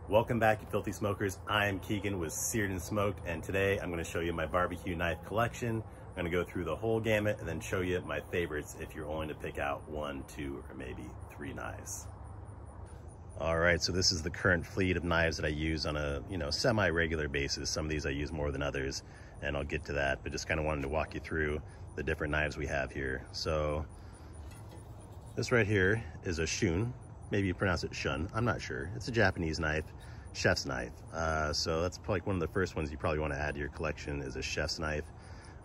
Welcome back, you filthy smokers. I am Keegan with Seared and Smoked, and today I'm going to show you my barbecue knife collection. I'm going to go through the whole gamut and then show you my favorites if you're only to pick out 1, 2, or maybe 3 knives. All right, so this is the current fleet of knives that I use on a semi-regular basis. Some of these I use more than others, and I'll get to that, but just kind of wanted to walk you through the different knives we have here. So this right here is a shun. Maybe you pronounce it shun, I'm not sure. It's a Japanese knife, chef's knife. So that's probably one of the first ones you probably want to add to your collection is a chef's knife.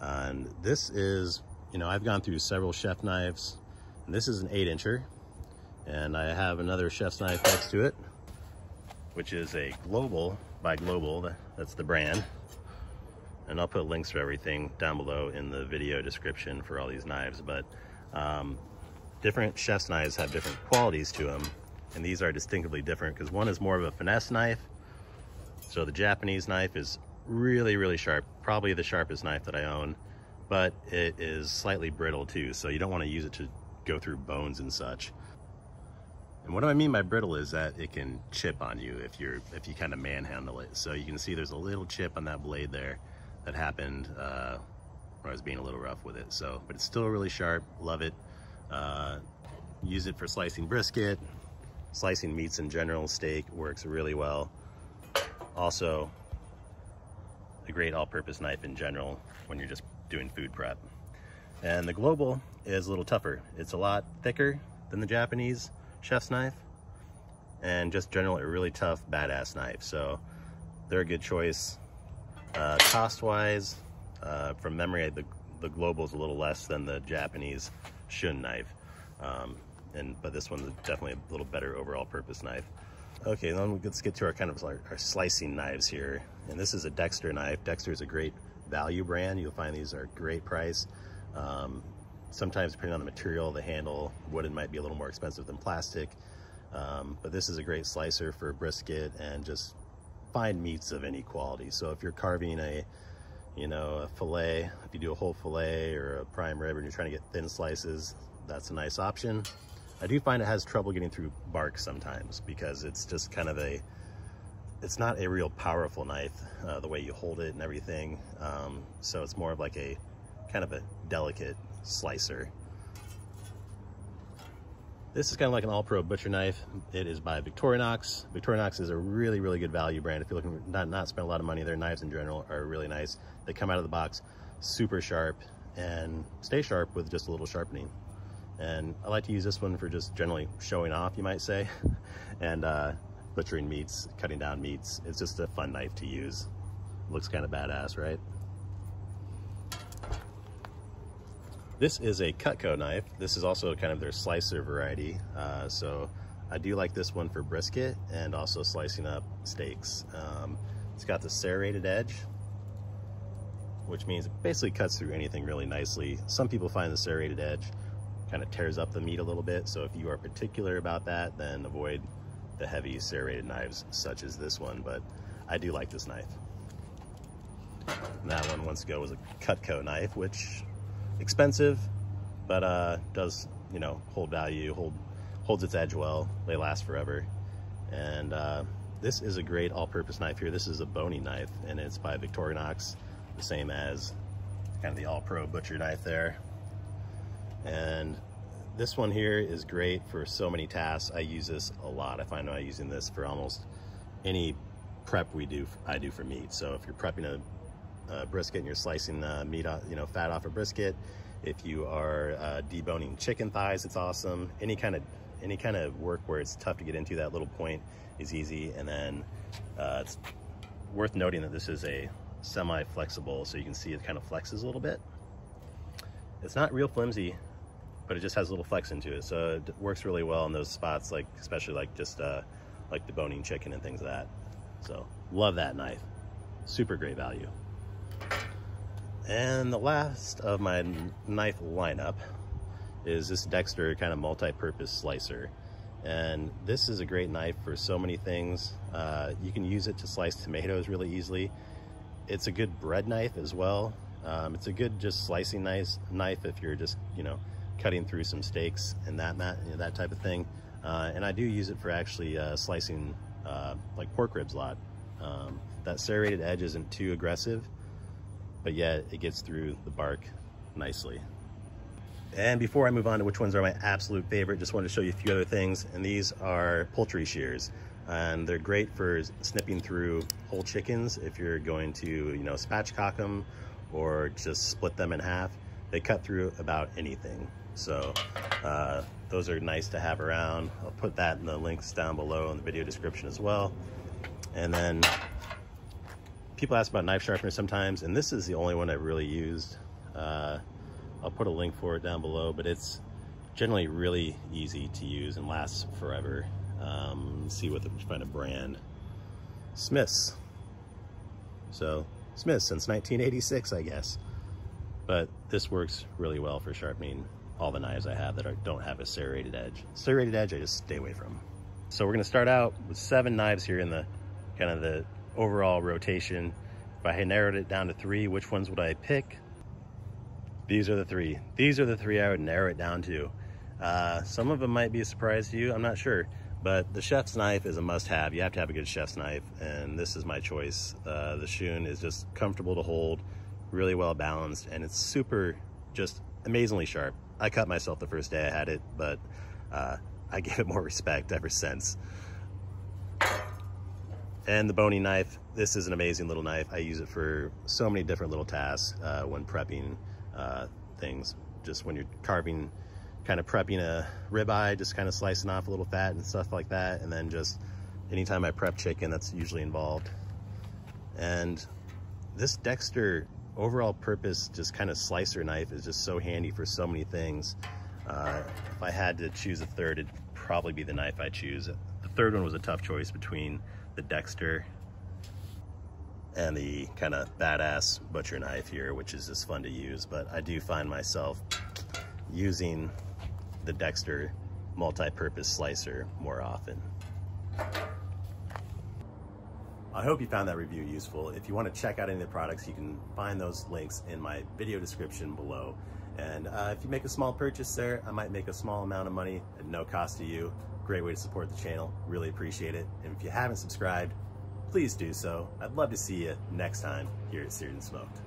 And this is, I've gone through several chef knives, and this is an 8-incher. And I have another chef's knife next to it, which is a Global by Global, that's the brand. And I'll put links for everything down below in the video description for all these knives. But different chef's knives have different qualities to them, and these are distinctively different because one is more of a finesse knife. So the Japanese knife is really, really sharp, probably the sharpest knife that I own, but it is slightly brittle too, so you don't want to use it to go through bones and such. And what I mean by brittle is that it can chip on you if you kind of manhandle it. So you can see there's a little chip on that blade there that happened when I was being a little rough with it. So, but it's still really sharp, love it. Use it for slicing brisket, slicing meats in general, steak works really well. Also, a great all-purpose knife in general when you're just doing food prep. And the Global is a little tougher. It's a lot thicker than the Japanese chef's knife, and just generally a really tough, badass knife. So they're a good choice. Cost-wise, from memory, the Global is a little less than the Japanese shun knife. But this one's definitely a little better overall purpose knife. Okay, then let's get to our slicing knives here. And this is a Dexter knife. Dexter is a great value brand. You'll find these are a great price. Sometimes depending on the material, the handle, wooden might be a little more expensive than plastic. But this is a great slicer for brisket and just fine meats of any quality. So if you're carving a fillet, if you do a whole fillet or a prime rib and you're trying to get thin slices, that's a nice option. I do find it has trouble getting through bark sometimes because it's just kind of it's not a real powerful knife, the way you hold it and everything. So it's more of like a kind of a delicate slicer. This is kind of like an all-pro butcher knife. It is by Victorinox. Victorinox is a really, really good value brand. If you're looking to not spend a lot of money, their knives in general are really nice. They come out of the box super sharp and stay sharp with just a little sharpening. And I like to use this one for just generally showing off, you might say, and butchering meats, cutting down meats. It's just a fun knife to use. Looks kind of badass, right? This is a Cutco knife. This is also kind of their slicer variety. So I do like this one for brisket and also slicing up steaks. It's got the serrated edge, which means it basically cuts through anything really nicely. Some people find the serrated edge kind of tears up the meat a little bit. So if you are particular about that, then avoid the heavy serrated knives such as this one, but I do like this knife. And that one once ago was a Cutco knife, which expensive, but does hold value, holds its edge well. They last forever. And this is a great all-purpose knife here. This is a bony knife, and it's by Victorinox, the same as kind of the all-pro butcher knife there. And this one here is great for so many tasks. I use this a lot. I find I'm using this for almost any prep I do for meat. So if you're prepping a brisket and you're slicing meat, fat off a brisket, if you are deboning chicken thighs, it's awesome. Any kind of work where it's tough to get into, that little point is easy. And then it's worth noting that this is a semi-flexible, so you can see it kind of flexes a little bit. It's not real flimsy, but it just has a little flex into it, so it works really well in those spots, like especially like just like deboning chicken and things like that. So love that knife, super great value. And the last of my knife lineup is this Dexter kind of multi-purpose slicer. And this is a great knife for so many things. You can use it to slice tomatoes really easily. It's a good bread knife as well. It's a good just slicing knife if you're just, cutting through some steaks and that type of thing. And I do use it for actually slicing like pork ribs a lot. That serrated edge isn't too aggressive, but yet it gets through the bark nicely. And before I move on to which ones are my absolute favorite, just wanted to show you a few other things. And these are poultry shears. And they're great for snipping through whole chickens if you're going to, you know, spatchcock them or just split them in half. They cut through about anything. So those are nice to have around. I'll put that in the links down below in the video description as well. And then people ask about knife sharpeners sometimes, and this is the only one I've really used. I'll put a link for it down below, but it's generally really easy to use and lasts forever. Let's see what find a brand. Smith's. So Smith's since 1986, I guess. But this works really well for sharpening all the knives I have that don't have a serrated edge. Serrated edge, I just stay away from. So we're gonna start out with 7 knives here in the kind of the overall rotation. If I had narrowed it down to 3, which ones would I pick? These are the 3. These are the 3 I would narrow it down to. Some of them might be a surprise to you, I'm not sure. But the chef's knife is a must-have. You have to have a good chef's knife, and this is my choice. The Shun is just comfortable to hold, really well balanced, and it's super, just amazingly sharp. I cut myself the first day I had it, but I gave it more respect ever since. And the boning knife, this is an amazing little knife. I use it for so many different little tasks when prepping things. Just when you're carving, kind of prepping a ribeye, just kind of slicing off a little fat and stuff like that. And then just anytime I prep chicken, that's usually involved. And this Dexter overall purpose, just kind of slicer knife is just so handy for so many things. If I had to choose a third, it'd probably be the knife I choose. The third one was a tough choice between the Dexter and the kind of badass butcher knife here, which is just fun to use. But I do find myself using the Dexter multi-purpose slicer more often. I hope you found that review useful. If you want to check out any of the products, you can find those links in my video description below. And if you make a small purchase there, I might make a small amount of money at no cost to you. Great way to support the channel, really appreciate it. And if you haven't subscribed, please do so. I'd love to see you next time here at Seared and Smoked.